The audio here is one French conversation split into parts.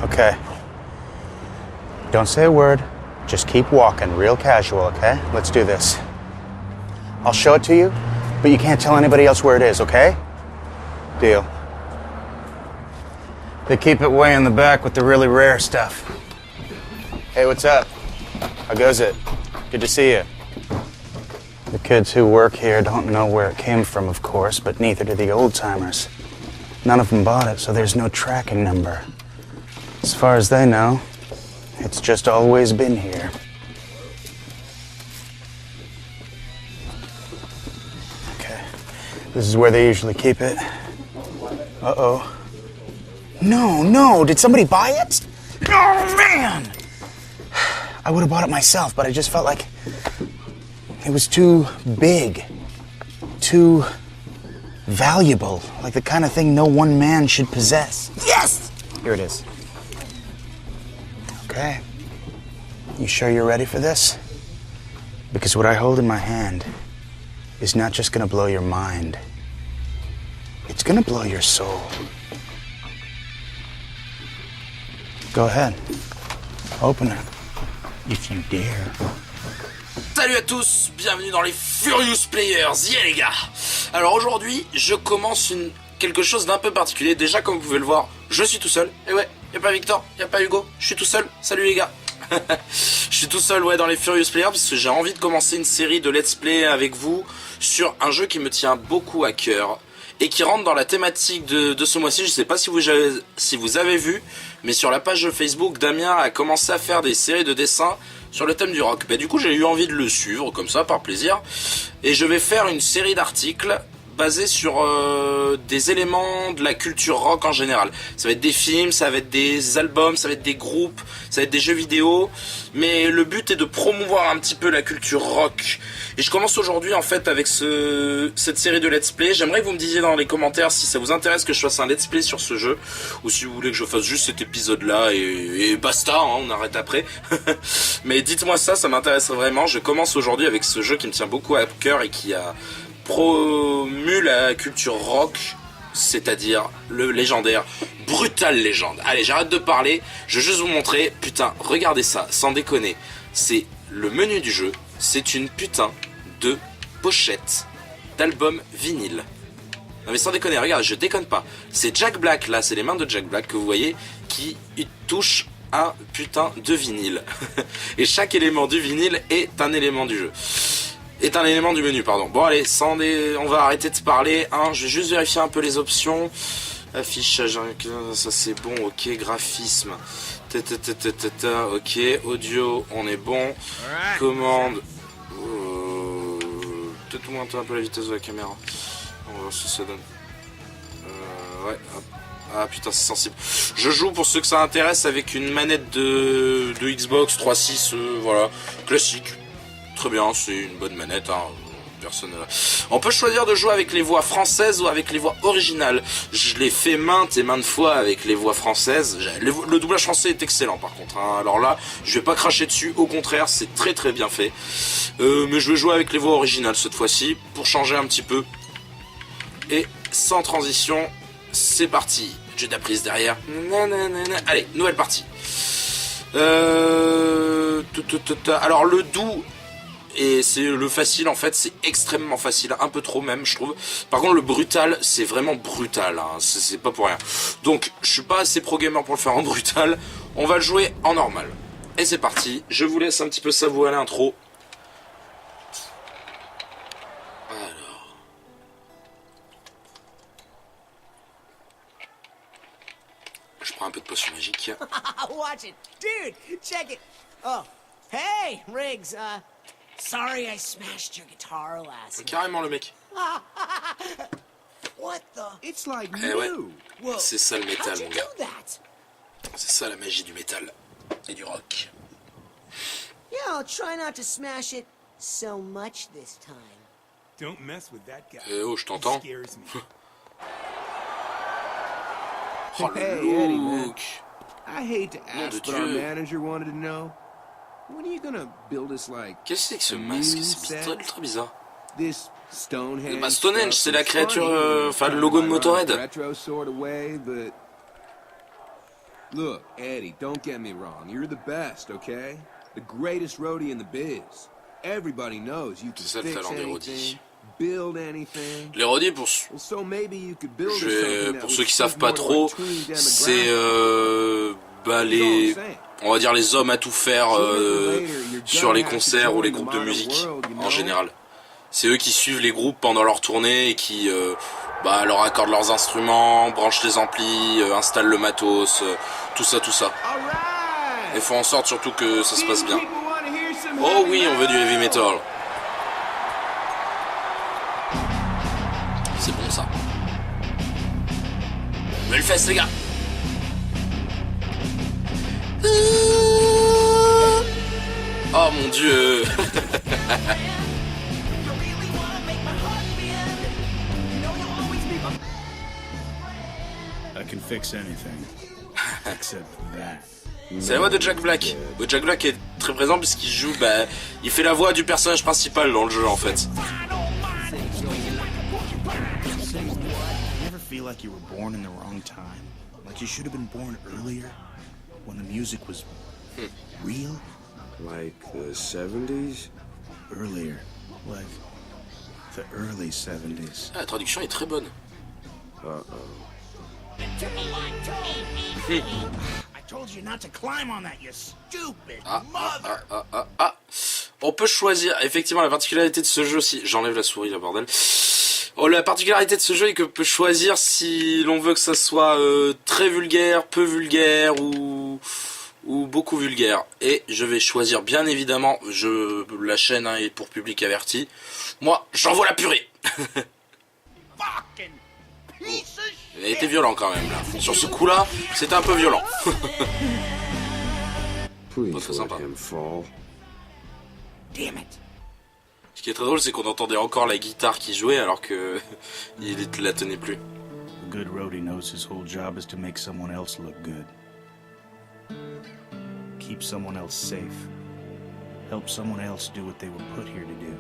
Okay. Don't say a word. Just keep walking, real casual, okay? Let's do this. I'll show it to you, but you can't tell anybody else where it is, okay? Deal. They keep it way in the back with the really rare stuff. Hey, what's up? How goes it? Good to see you. The kids who work here don't know where it came from, of course, but neither do the old-timers. None of them bought it, so there's no tracking number. As far as they know, it's just always been here. Okay, this is where they usually keep it. Uh-oh. No, did somebody buy it? Oh, man! I would have bought it myself, but I just felt like it was too big, too valuable, like the kind of thing no one man should possess. Yes! Here it is. Okay. You sure you're ready for this? Because what I hold in my hand is not just gonna blow your mind. It's gonna blow your soul. Go ahead. Open it. If you dare. Salut à tous, bienvenue dans les Furious Players, yeah les gars. Alors aujourd'hui, je commence quelque chose d'un peu particulier. Déjà, comme vous pouvez le voir, je suis tout seul. Et ouais, y a pas Victor, y a pas Hugo, je suis tout seul. Salut les gars. Je suis tout seul, ouais, dans les Furious Players parce que j'ai envie de commencer une série de let's play avec vous sur un jeu qui me tient beaucoup à cœur et qui rentre dans la thématique de ce mois-ci. Je sais pas si vous avez vu, mais sur la page de Facebook, Damien a commencé à faire des séries de dessins sur le thème du rock. Bah, du coup, j'ai eu envie de le suivre comme ça, par plaisir. Et je vais faire une série d'articles basés sur des éléments de la culture rock en général. Ça va être des films, ça va être des albums, ça va être des groupes, ça va être des jeux vidéo. Mais le but est de promouvoir un petit peu la culture rock. Et je commence aujourd'hui en fait avec cette série de let's play. J'aimerais que vous me disiez dans les commentaires si ça vous intéresse que je fasse un let's play sur ce jeu, ou si vous voulez que je fasse juste cet épisode là et basta, hein, on arrête après. Mais dites-moi ça m'intéresse vraiment. Je commence aujourd'hui avec ce jeu qui me tient beaucoup à cœur et qui a promu la culture rock, c'est-à-dire le légendaire Brutal Legend. Allez, j'arrête de parler, je vais juste vous montrer. Putain, regardez ça, sans déconner. C'est le menu du jeu, c'est une putain de pochette d'album vinyle. Non mais sans déconner, regarde, je déconne pas. C'est Jack Black, là, c'est les mains de Jack Black que vous voyez qui touchent un putain de vinyle. Et chaque élément du vinyle est un élément du jeu. Est un élément du menu, pardon. Bon allez, on va arrêter de se parler, hein. Je vais juste vérifier un peu les options. Affichage, ça c'est bon, ok. Graphisme, ok. Audio, on est bon. Commande, peut-être augmenter un peu la vitesse de la caméra. On va voir ce que ça donne. Ouais, hop. Ah putain, c'est sensible. Je joue, pour ceux que ça intéresse, avec une manette de Xbox 3.6, voilà, classique. Très bien, c'est une bonne manette, hein. Personne. On peut choisir de jouer avec les voix françaises ou avec les voix originales. Je l'ai fait maintes et maintes fois avec les voix françaises. Le doublage français est excellent par contre, hein. Alors là, je vais pas cracher dessus, au contraire, c'est très très bien fait. Mais je vais jouer avec les voix originales cette fois-ci pour changer un petit peu. Et sans transition, c'est parti. Jeu d'apprise derrière. Allez, nouvelle partie. Alors le doux. Et c'est le facile, en fait, c'est extrêmement facile, un peu trop même, je trouve. Par contre, le brutal, c'est vraiment brutal, hein. C'est pas pour rien. Donc, je suis pas assez pro gamer pour le faire en brutal. On va le jouer en normal. Et c'est parti. Je vous laisse un petit peu savourer l'intro. Alors. Je prends un peu de potion magique. Watch it, dude. Check it. Oh, hey, Riggs. Sorry I smashed your guitar last night. Carrément le mec. What the? It's like Eh ouais. new. C'est ça le métal, How'd you mon gars. do that? C'est ça la magie du métal et du rock. Yeah, I'll try not to smash it so much this time. Don't mess with that guy. Oh, je t'entends. He scares me. Oh, le Hey, Eddie, man. look. I hate to Nom ask, de but our Dieu. manager wanted to know. When are you gonna build us like Qu'est-ce que c'est que ce masque? C'est ultra bizarre. this Stonehenge? Bah, Stonehenge, stuff c'est la is créature, funny, enfin, le kinda logo de like Motorhead. Retro sort of way, but look, Eddie, don't get me wrong. You're the best, okay? The greatest roadie in the biz. Everybody knows you can C'est ça le fix talent des anything, roadies. build anything. Les rodis, pour, Well, so maybe you could build us je vais- something that pour would ceux qui speak savent pas more to trop, our tween c'est demographic. bah, les, on va dire les hommes à tout faire sur les concerts ou les groupes de musique en général. C'est eux qui suivent les groupes pendant leur tournée et qui bah, leur accordent leurs instruments, branchent les amplis, installent le matos, tout ça. Et font en sorte surtout que ça se passe bien. Oh oui, on veut du heavy metal. C'est bon ça. Belle fesse les gars. Oh mon dieu. I can fix anything. Except that. C'est la voix de Jack Black. Jack Black est très présent puisqu'il joue, bah, il fait la voix du personnage principal dans le jeu en fait. You ever feel like you were born in the wrong time? Like you should have been born earlier? When the music was real? Like the 70s? Earlier. Like the early 70s. Ah, la traduction est très bonne. I told you not to climb on that, you stupid On peut choisir, effectivement, la particularité de ce jeu, si j'enlève la souris, la bordel. Oh, la particularité de ce jeu est que peut choisir si l'on veut que ça soit très vulgaire, peu vulgaire ou beaucoup vulgaire. Et je vais choisir, bien évidemment, la chaîne est pour public averti. Moi, j'envoie la purée. Il a été violent quand même là. Sur ce coup-là, c'était un peu violent. Please Pas très let sympa. him fall. Damn it. Ce qui est très drôle, c'est qu'on entendait encore la guitare qui jouait alors que il la tenait plus. A good roadie knows his whole job is to make someone else look good. Keep someone else safe. Help someone else do what they were put here to do.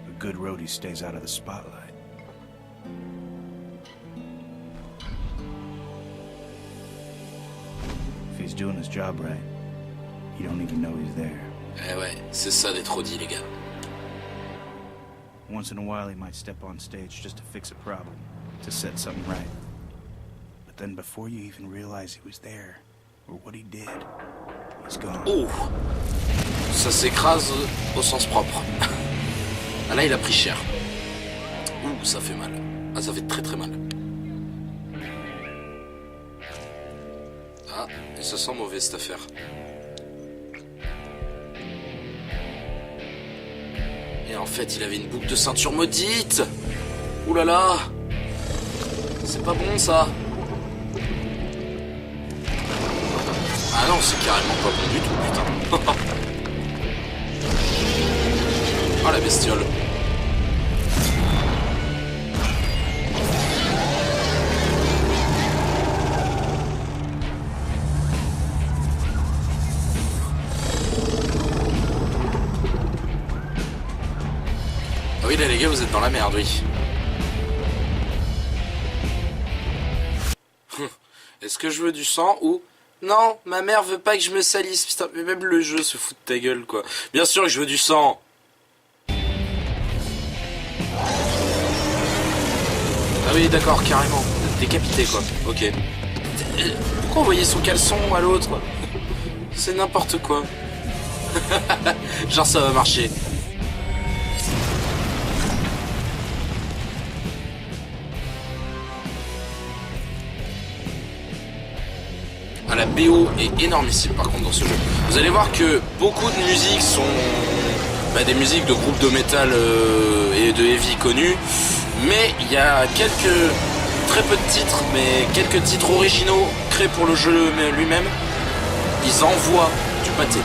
A good roadie stays out of the spotlight. If he's doing his job right, you don't even know he's there. Eh ouais, c'est ça d'être rodie, les gars. Once in a while, he might step on stage just to fix a problem, to set something right. But then before you even realize he was there, or what he did, he's gone. Oh, ça s'écrase au sens propre. Ah là, il a pris cher. Ouh, ça fait mal. Ah, ça fait très très mal. Ah, et ça sent mauvais cette affaire. Et en fait, il avait une boucle de ceinture maudite. Ouh là là. C'est pas bon ça. Ah non, c'est carrément pas bon du tout, putain. Oh la bestiole. Ah oui là les gars, vous êtes dans la merde, oui. Est-ce que je veux du sang ou... Non, ma mère veut pas que je me salisse. Putain, mais même le jeu se fout de ta gueule, quoi. Bien sûr que je veux du sang. Ah oui, d'accord, carrément. Décapité, quoi. Ok. Pourquoi envoyer son caleçon à l'autre? C'est n'importe quoi. Genre ça va marcher. Ah, la BO est énormissime par contre dans ce jeu. Vous allez voir que beaucoup de musiques sont des musiques de groupes de métal et de heavy connus, mais il y a très peu de titres, mais quelques titres originaux créés pour le jeu lui-même. Ils envoient du pâté.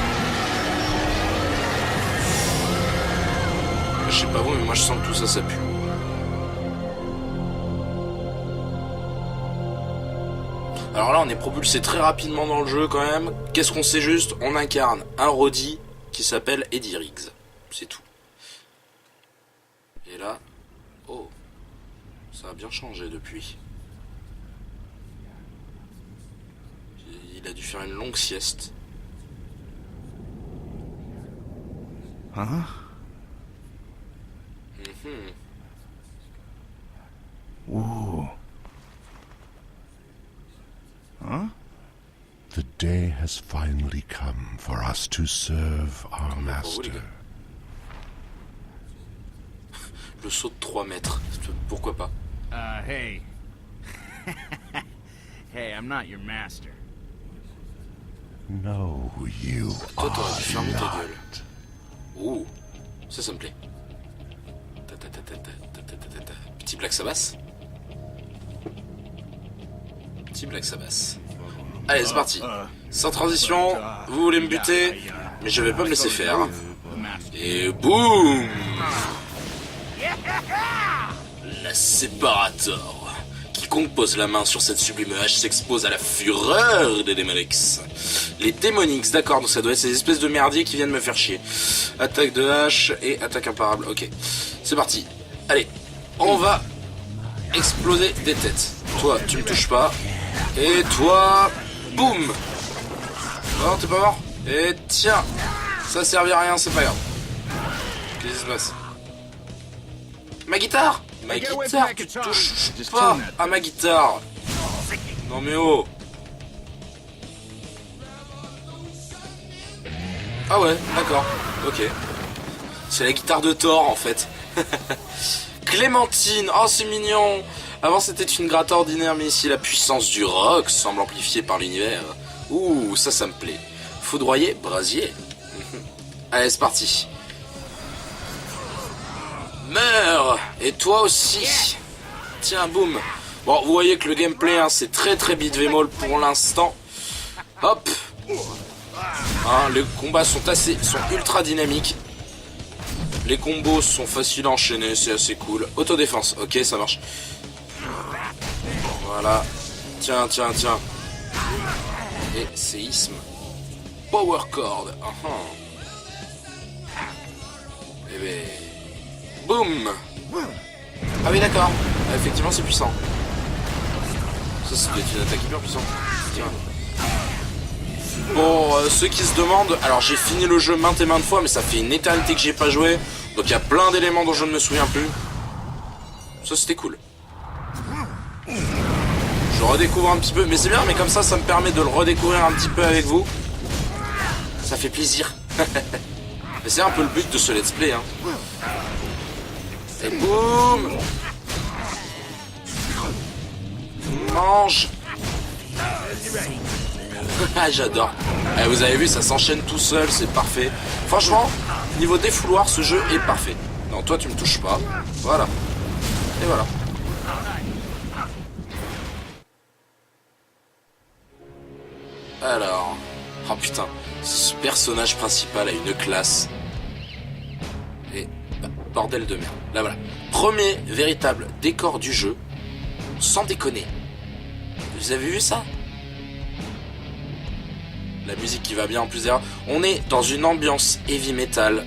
Je sais pas vous, mais moi je sens que tout ça, ça pue. Alors là, on est propulsé très rapidement dans le jeu quand même. Qu'est-ce qu'on sait juste? On incarne un Roddy qui s'appelle Eddie Riggs. C'est tout. Et là... Oh. Ça a bien changé depuis. Il a dû faire une longue sieste. Huh? Whoa. Huh? The day has finally come for us to serve our master. Le saut de 3 mètres. Pourquoi pas? Hey. Hey, I'm not your master. No, you Toi, t'aurais dû fermer ta not. gueule. Ouh, ça me plaît. Petit Black Sabbath. Petit Black Sabbath. Allez, c'est parti. Sans transition, vous voulez me buter, mais je vais pas me laisser faire. Et boum! La Séparator. Quiconque pose la main sur cette sublime hache s'expose à la fureur des Démonix. Les Démonix, d'accord, donc ça doit être ces espèces de merdiers qui viennent me faire chier. Attaque de hache et attaque imparable, ok. C'est parti. Allez, on va exploser des têtes. Toi, tu me touches pas. Et toi, boum. Non, t'es pas mort. Et tiens, ça servait à rien, c'est pas grave. Qu'est-ce qui se passe? Ma guitare! Ma guitare, tu touches pas à ma guitare! Non mais oh! Ah ouais, d'accord, ok. C'est la guitare de Thor en fait. Clémentine, oh c'est mignon! Avant c'était une gratte ordinaire, mais ici la puissance du rock semble amplifiée par l'univers. Ouh, ça me plaît. Foudroyer, brasier. Allez, c'est parti. Meurs! Et toi aussi! Tiens, boum! Bon, vous voyez que le gameplay, hein, c'est très beat'em all pour l'instant. Hop! Hein, les combats sont ultra dynamiques. Les combos sont faciles à enchaîner, c'est assez cool. Autodéfense, ok, ça marche. Voilà. Tiens. Et séisme. Power Chord. Eh ben... Boum! Ah oui, d'accord. Ah, effectivement, c'est puissant. Ça, c'est peut-être une attaque hyper puissante. Tiens. Pour ceux qui se demandent, alors j'ai fini le jeu maintes et maintes fois, mais ça fait une éternité que j'ai pas joué. Donc il y a plein d'éléments dont je ne me souviens plus. Ça, c'était cool. Je redécouvre un petit peu, mais c'est bien, mais comme ça me permet de le redécouvrir un petit peu avec vous. Ça fait plaisir. Mais c'est un peu le but de ce let's play, hein. Et boum! Mange! Ah, j'adore. Eh, vous avez vu, ça s'enchaîne tout seul, c'est parfait. Franchement, niveau défouloir, ce jeu est parfait. Non, toi, tu me touches pas. Voilà. Et voilà. Alors... Oh putain, ce personnage principal a une classe. Et... bah, bordel de merde. Là, voilà. Premier véritable décor du jeu. Sans déconner. Vous avez vu ça? La musique qui va bien en plus derrière. On est dans une ambiance heavy metal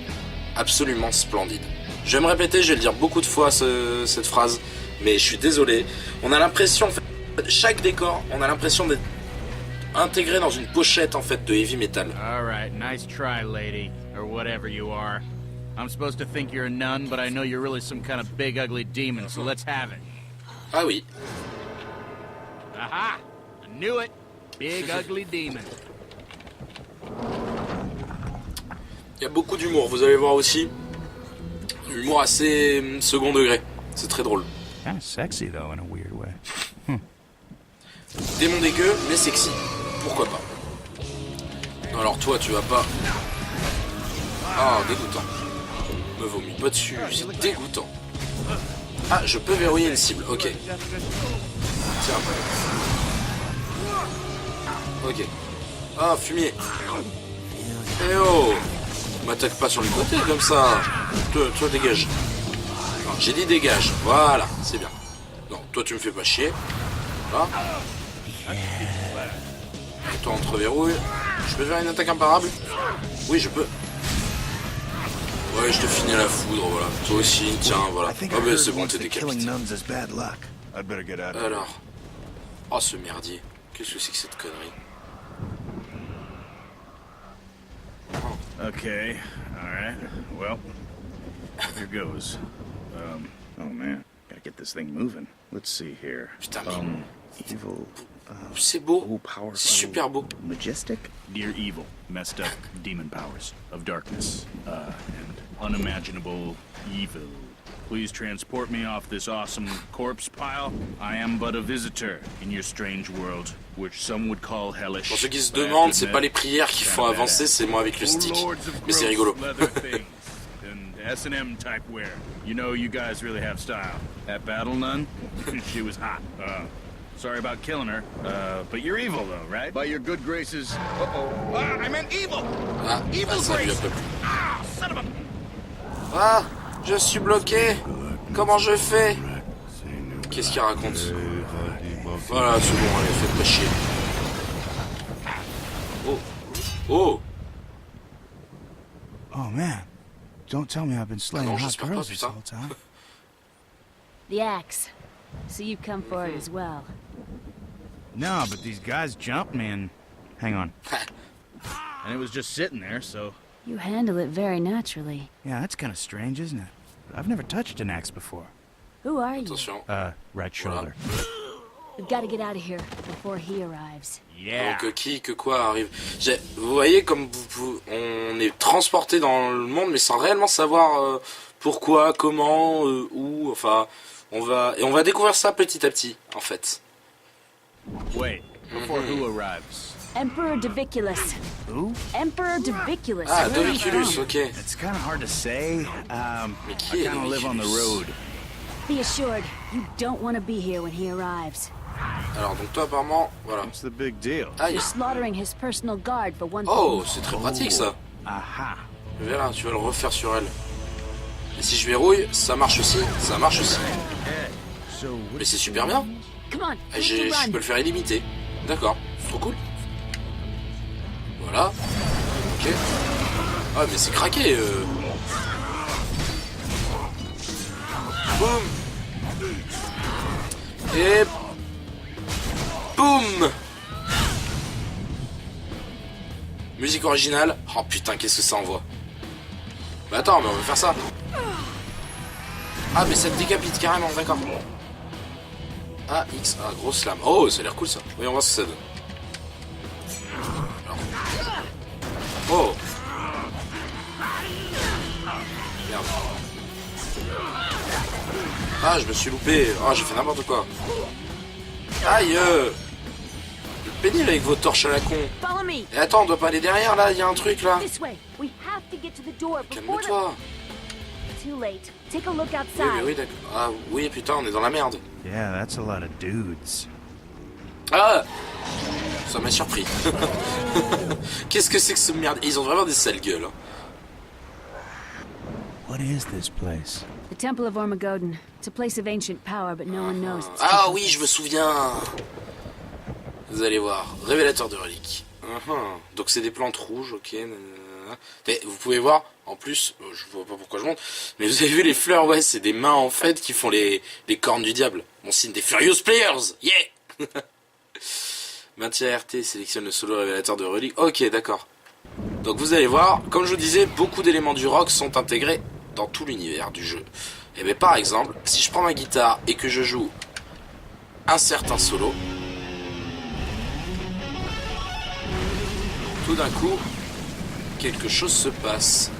absolument splendide. Je vais me répéter, je vais le dire beaucoup de fois cette phrase, mais je suis désolé. On a l'impression, en fait, chaque décor, on a l'impression d'être intégré dans une pochette en fait de heavy metal. All right, nice try, lady, or whatever you are. I'm supposed to think you're a nun, but I know you're really some kind of big ugly demon, so let's have it. Ah oui. Aha! I knew it. Big ugly demon. Il y a beaucoup d'humour, vous allez voir aussi. Humour assez second degré. C'est très drôle. Kind of sexy though, in a weird way. Démon dégueu, mais sexy. Pourquoi pas? Non, alors toi, tu vas pas... Ah, dégoûtant. Me vomis pas dessus, c'est dégoûtant. Ah, je peux verrouiller une cible, ok. Tiens. Ok. Ah, fumier. Eh oh, m'attaque pas sur le côté comme ça. Toi dégage. Non, j'ai dit dégage. Voilà, c'est bien. Non, toi tu me fais pas chier. Voilà. Et toi on te reverrouille. Je peux faire une attaque imparable? Oui, je peux. Ouais, je te finis à la foudre, voilà. Toi aussi, tiens, voilà. Ah ben c'est bon, t'es décapité. Alors. Oh ce merdier. Qu'est-ce que c'est que cette connerie? Okay, alright. Well, here goes. Oh man, gotta get this thing moving. Let's see here. Putain, mais... Evil. C'est beau. Oh, powerful. C'est super beau. Majestic? Dear evil, messed up demon powers of darkness, and unimaginable evil. Please transport me off this awesome corpse pile. I am but a visitor in your strange world, which some would call hellish. Pour ceux qui se demandent, c'est pas les prières qui font avancer, c'est moi avec le stick. Mais c'est rigolo. S&M type wear. You know, you guys really have style. That battle nun, she was hot. Sorry about killing her, but you're evil though, right? By your good graces. Uh-oh. I meant evil. Evil ça lui a grace. pas plu. Ah, son of a... Ah, je suis bloqué. Comment je fais? Qu'est-ce qu'il raconte? Voilà, c'est bon, allez, faites pas chier. Oh, oh. Oh man, don't tell me I've been slaying non, hot j'espère pas, girls this putain. whole time. The axe. So you've come for it as well. No, but these guys jumped me and... Hang on. And it was just sitting there, so... You handle it very naturally. Yeah, that's kind of strange, isn't it? I've never touched an axe before. Who are you? Attention. Right shoulder. We've got to get out of here before he arrives. Yeah. Donc qui, que quoi arrive. Vous voyez comme on est transporté dans le monde mais sans réellement savoir pourquoi, comment, où, enfin on va découvrir ça petit à petit en fait. Wait, before who arrives? Emperor Doviculus. Who? Emperor Doviculus. Ah, Where are you Doviculus, from? ok. It's kind of hard to say. Mais I qui est kind of live on the Doviculus? road. Be assured, you don't want to be here when he arrives. Alors donc toi apparemment, voilà. What's the big deal? Aïe. You're slaughtering his personal guard for one Oh, thing. c'est très pratique ça. Aha. Voilà, tu vas le refaire sur elle. Et si je verrouille, ça marche aussi, ça marche aussi. Mais c'est super bien. Come on, Et make je the run. peux le faire illimité. D'accord, c'est trop cool. Voilà. Ok. Ah mais c'est craqué. Boum. Et boum. Musique originale. Oh putain, qu'est-ce que ça envoie. Bah attends, mais on va faire ça. Ah mais ça te décapite carrément, d'accord. Ah, X, ah, grosse lame. Oh, ça a l'air cool ça. Voyons voir ce que ça donne. Alors. Oh. Merde. Ah, je me suis loupé. Ah, j'ai fait n'importe quoi. Aïe. Pénible avec vos torches à la con. Follow me. Et attends, on doit pas aller derrière là, il y a un truc là. This way. We have to get to the door before the... Calme-toi. Too late. Take a look Oui, outside. mais oui, d'accord. Ah oui, putain, on est dans la merde. Yeah, that's a lot of dudes. Ah, ça m'a surpris. Qu'est-ce que c'est que ce merde? Ils ont vraiment des sales gueules. Hein. What is this place? The Temple of Ormagodon. It's a place of ancient power, but no one knows. It's Ah oui, je me souviens. Vous allez voir, révélateur de reliques. Donc c'est des plantes rouges, ok. Nanana. Et vous pouvez voir, en plus, je vois pas pourquoi je monte, mais vous avez vu les fleurs, ouais, c'est des mains en fait qui font les cornes du diable. Mon signe des Furious Players, yeah. Maintien RT, sélectionne le solo révélateur de reliques. Ok, d'accord. Donc vous allez voir, comme je vous disais, beaucoup d'éléments du rock sont intégrés dans tout l'univers du jeu. Et bien par exemple, si je prends ma guitare et que je joue un certain solo, tout d'un coup, quelque chose se passe.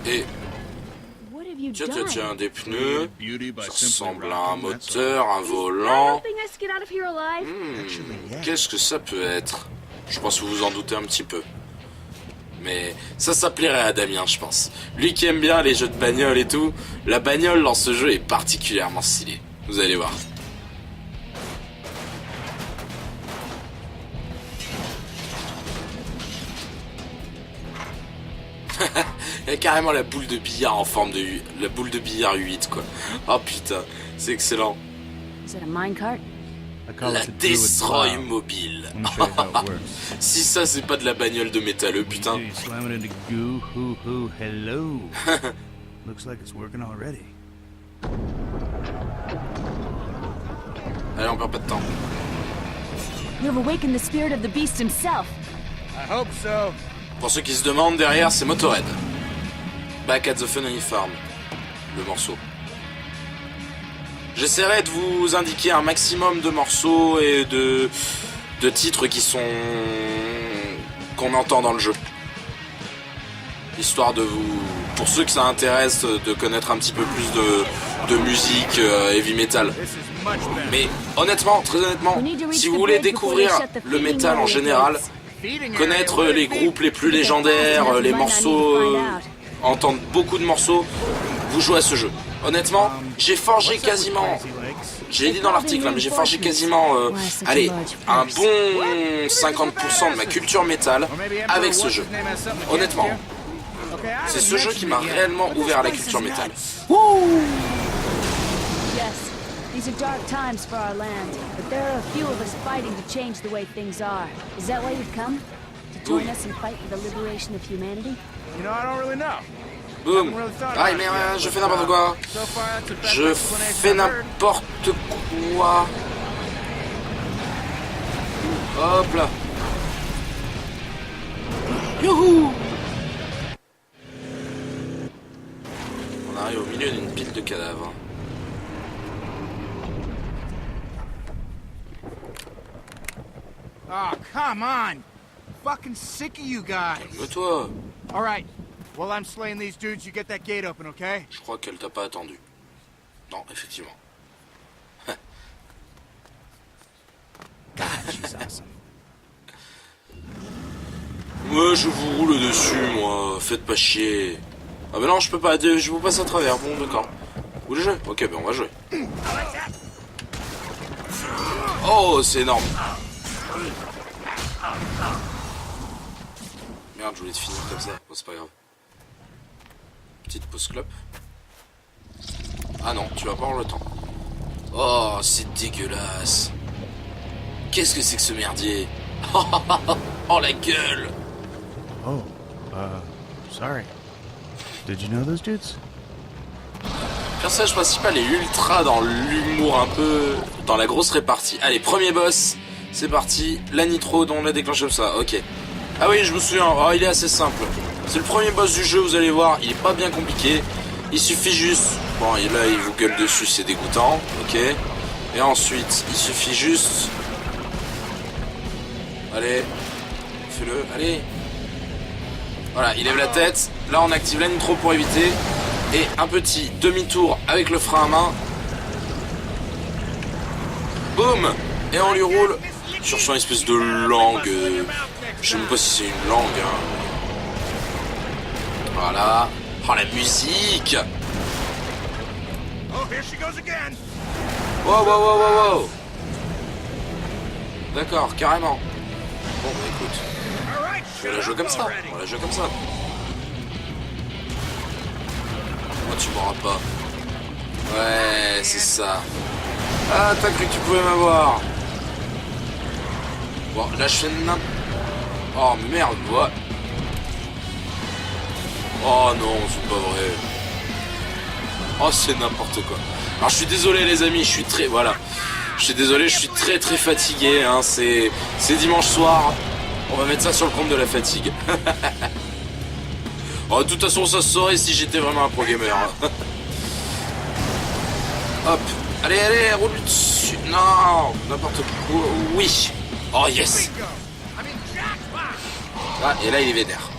Et What have you tiens, done? tiens, des pneus, Beauty by ça simply ressemble à un rocking, that's moteur, un Is volant. helping us get out of here alive? Qu'est-ce que ça peut être? Je pense que vous vous en doutez un petit peu. Mais ça plairait à Damien, je pense. Lui qui aime bien les jeux de bagnole et tout, la bagnole dans ce jeu est particulièrement stylée. Vous allez voir. Il y a carrément la boule de billard en forme de... La boule de billard 8, quoi. Oh putain, c'est excellent. Is it a minecart? La Destroy Mobile. Si ça, c'est pas de la bagnole de métalleux, putain. Looks like it's working already. Allez, on perd pas de temps. You have awakened the spirit of the beast himself. I hope so. Pour ceux qui se demandent, derrière, c'est Motorhead. Back at the Funny Farm, le morceau. J'essaierai de vous indiquer un maximum de morceaux et de titres qu'on entend dans le jeu. Histoire de vous, pour ceux que ça intéresse, de connaître un petit peu plus de musique heavy metal. Mais honnêtement, très honnêtement, si vous voulez découvrir le métal en général, connaître les groupes les plus légendaires, les morceaux, entendre beaucoup de morceaux, vous jouez à ce jeu. Honnêtement, j'ai forgé quasiment, je l'ai dit dans l'article, mais j'ai forgé quasiment, allez, un bon 50% de ma culture métal avec ce jeu. Honnêtement, c'est ce jeu qui m'a réellement ouvert à la culture métal. Yes, these are dark times for our land, but there are a few of us fighting to change the way things are. Is that why you've come? To join us and fight for the liberation of humanity? You know, I don't really know. Boum. Ah mais je fais n'importe quoi. Je fais n'importe quoi. Hop là. Youhou. On arrive au milieu d'une pile de cadavres. Oh, come on. Fucking sick of you guys. Calme-toi. All right. While I'm slaying these dudes, you get that gate open, okay? Je crois qu'elle t'a pas attendu. Non, effectivement. God, she's awesome. Moi, je vous roule dessus, moi. Faites pas chier. Ah ben non, je peux pas. Je vous passe à travers. Bon, d'accord. Vous voulez jouer? Ok, ben on va jouer. Oh, c'est énorme. Merde, je voulais te finir comme ça. Bon, c'est pas grave. Petite pause clope. Ah non, tu vas pas avoir le temps. Oh, c'est dégueulasse. Qu'est-ce que c'est que ce merdier? Oh, la gueule. Oh, sorry. Did you know those dudes? Le personnage principal est ultra dans l'humour, un peu dans la grosse répartie. Allez, premier boss, c'est parti. La nitro dont on l'a déclenché comme ça, ok. Ah oui, je me souviens, oh, il est assez simple. C'est le premier boss du jeu, vous allez voir, il est pas bien compliqué. Il suffit juste... Bon, et là, il vous gueule dessus, c'est dégoûtant, ok. Et ensuite, il suffit juste... Allez, fais-le, allez. Voilà, il lève la tête. Là, on active la nitro pour éviter. Et un petit demi-tour avec le frein à main. Boum. Et on lui roule sur son espèce de langue. Je sais même pas si c'est une langue. Hein. Voilà. Oh, la musique. Oh, here she goes again. Wow, wow, wow, wow, wow. D'accord, carrément. Bon, bah écoute. On va la jouer comme ça. On va la jouer comme ça. Moi, tu m'auras pas. Ouais, c'est ça. Ah, t'as cru que tu pouvais m'avoir. Bon, là, je fais n'importe... Oh, merde, ouais. Oh non, c'est pas vrai. Oh, c'est n'importe quoi. Alors, je suis désolé, les amis, je suis très... Voilà. Je suis désolé, je suis très très fatigué, hein. C'est dimanche soir. On va mettre ça sur le compte de la fatigue. Oh, de toute façon, ça se saurait si j'étais vraiment un pro gamer. Hop. Allez, allez, roule dessus. Non, n'importe quoi. Oui. Oh, yes. Ah, et là, il est vénère.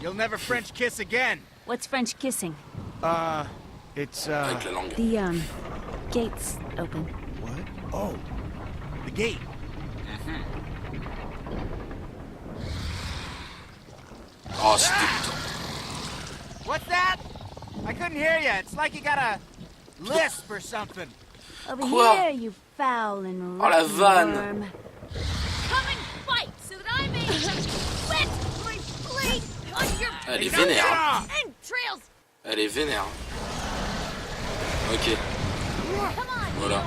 You'll never French kiss again. What's French kissing? It's, Avec la langue. The, gate's open. What? Oh, the gate. Oh, c'est dégoûtant. What's that? I couldn't hear you. It's like you got a lisp or something. Over Quoi? here, you foul and Oh, la rotten vanne. worm. Come and fight so that I may Elle est vénère. Hein. And trails. Elle est vénère. Ok. Voilà.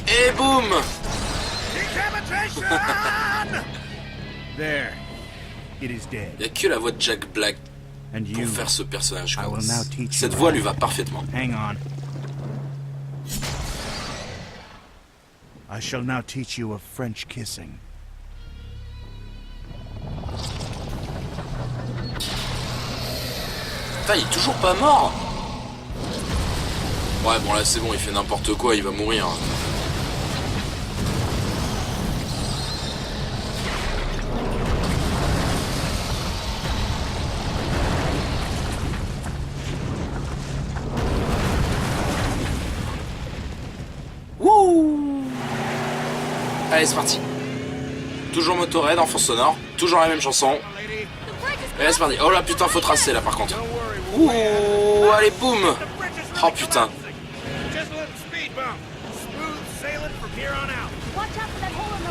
Et boum. There. It is dead. Il n'y a que la voix de Jack Black And pour you, faire ce personnage. I Quoi. will now teach Cette you voix how. lui va parfaitement. Hang on. I shall now teach you of French kissing. Putain, il est toujours pas mort. Ouais, bon là c'est bon, il fait n'importe quoi, il va mourir. Wouh! Allez, c'est parti. Toujours Motorhead en fond sonore, toujours la même chanson. Allez, c'est parti. Oh là putain, faut tracer là par contre. Ouh, allez, boum. Oh putain.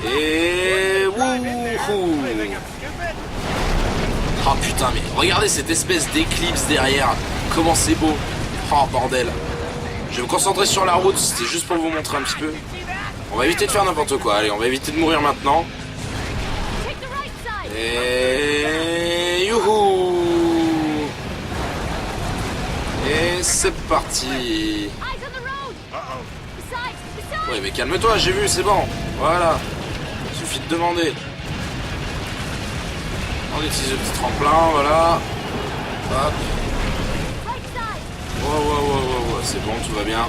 Et wouhou. Oh putain, mais regardez cette espèce d'éclipse derrière. Comment c'est beau. Oh bordel. Je vais me concentrer sur la route, c'était juste pour vous montrer un petit peu. On va éviter de faire n'importe quoi, allez, on va éviter de mourir maintenant. Et youhou. Et c'est parti. Ouais mais calme-toi, j'ai vu, c'est bon. Voilà. Suffit de demander. On utilise le petit tremplin, voilà. Hop. Ouais, c'est bon, tout va bien.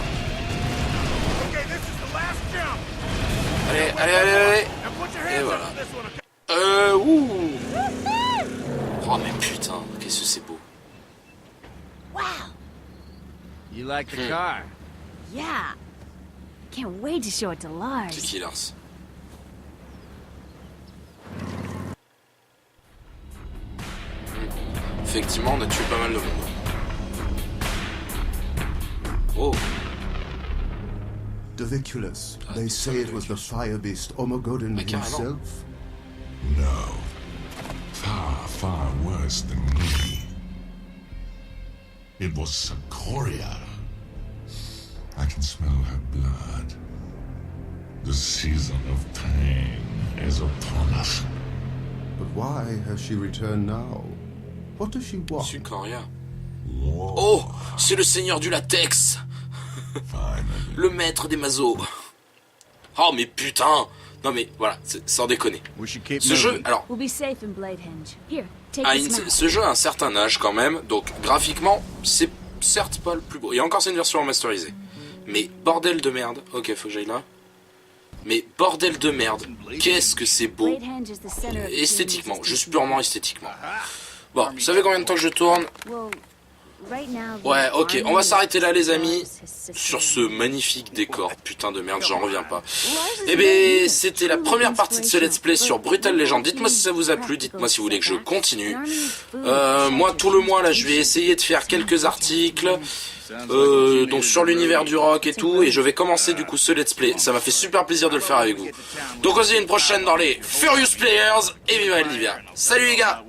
Allez. Et voilà. Ouh. Oh mais putain, qu'est-ce que c'est beau. Wow. You like the car? Yeah. Can't wait to show it to Lars. C'est qui Lars? Effectivement, on a tué pas mal de monde. Oh. Doviculus. They say it was the fire beast Omogodon himself. No. Far worse than me. It was Sakoria. I can smell her blood. The season of pain is upon us. But why has she returned now? What does she want? Sakoria. Oh, c'est le seigneur du latex. Le maître des mazos. Oh mais putain. Non mais voilà, sans déconner. Ce jeu, alors, ce jeu a un certain âge quand même, donc graphiquement, c'est certes pas le plus beau. Et encore c'est une version remasterisée. Mais bordel de merde. Ok, faut que j'aille là. Mais bordel de merde, qu'est-ce que c'est beau. Esthétiquement, juste purement esthétiquement. Bon, vous savez combien de temps que je tourne? Ouais, ok, on va s'arrêter là les amis, sur ce magnifique décor, putain de merde, j'en reviens pas. Eh ben, c'était la première partie de ce let's play sur Brutal Legend. Dites-moi si ça vous a plu, dites-moi si vous voulez que je continue. Moi, tout le mois, là, je vais essayer de faire quelques articles, donc sur l'univers du rock et tout, et je vais commencer du coup ce let's play. Ça m'a fait super plaisir de le faire avec vous. Donc on se dit une prochaine dans les Furious Players, et vive Eldivia. Salut les gars!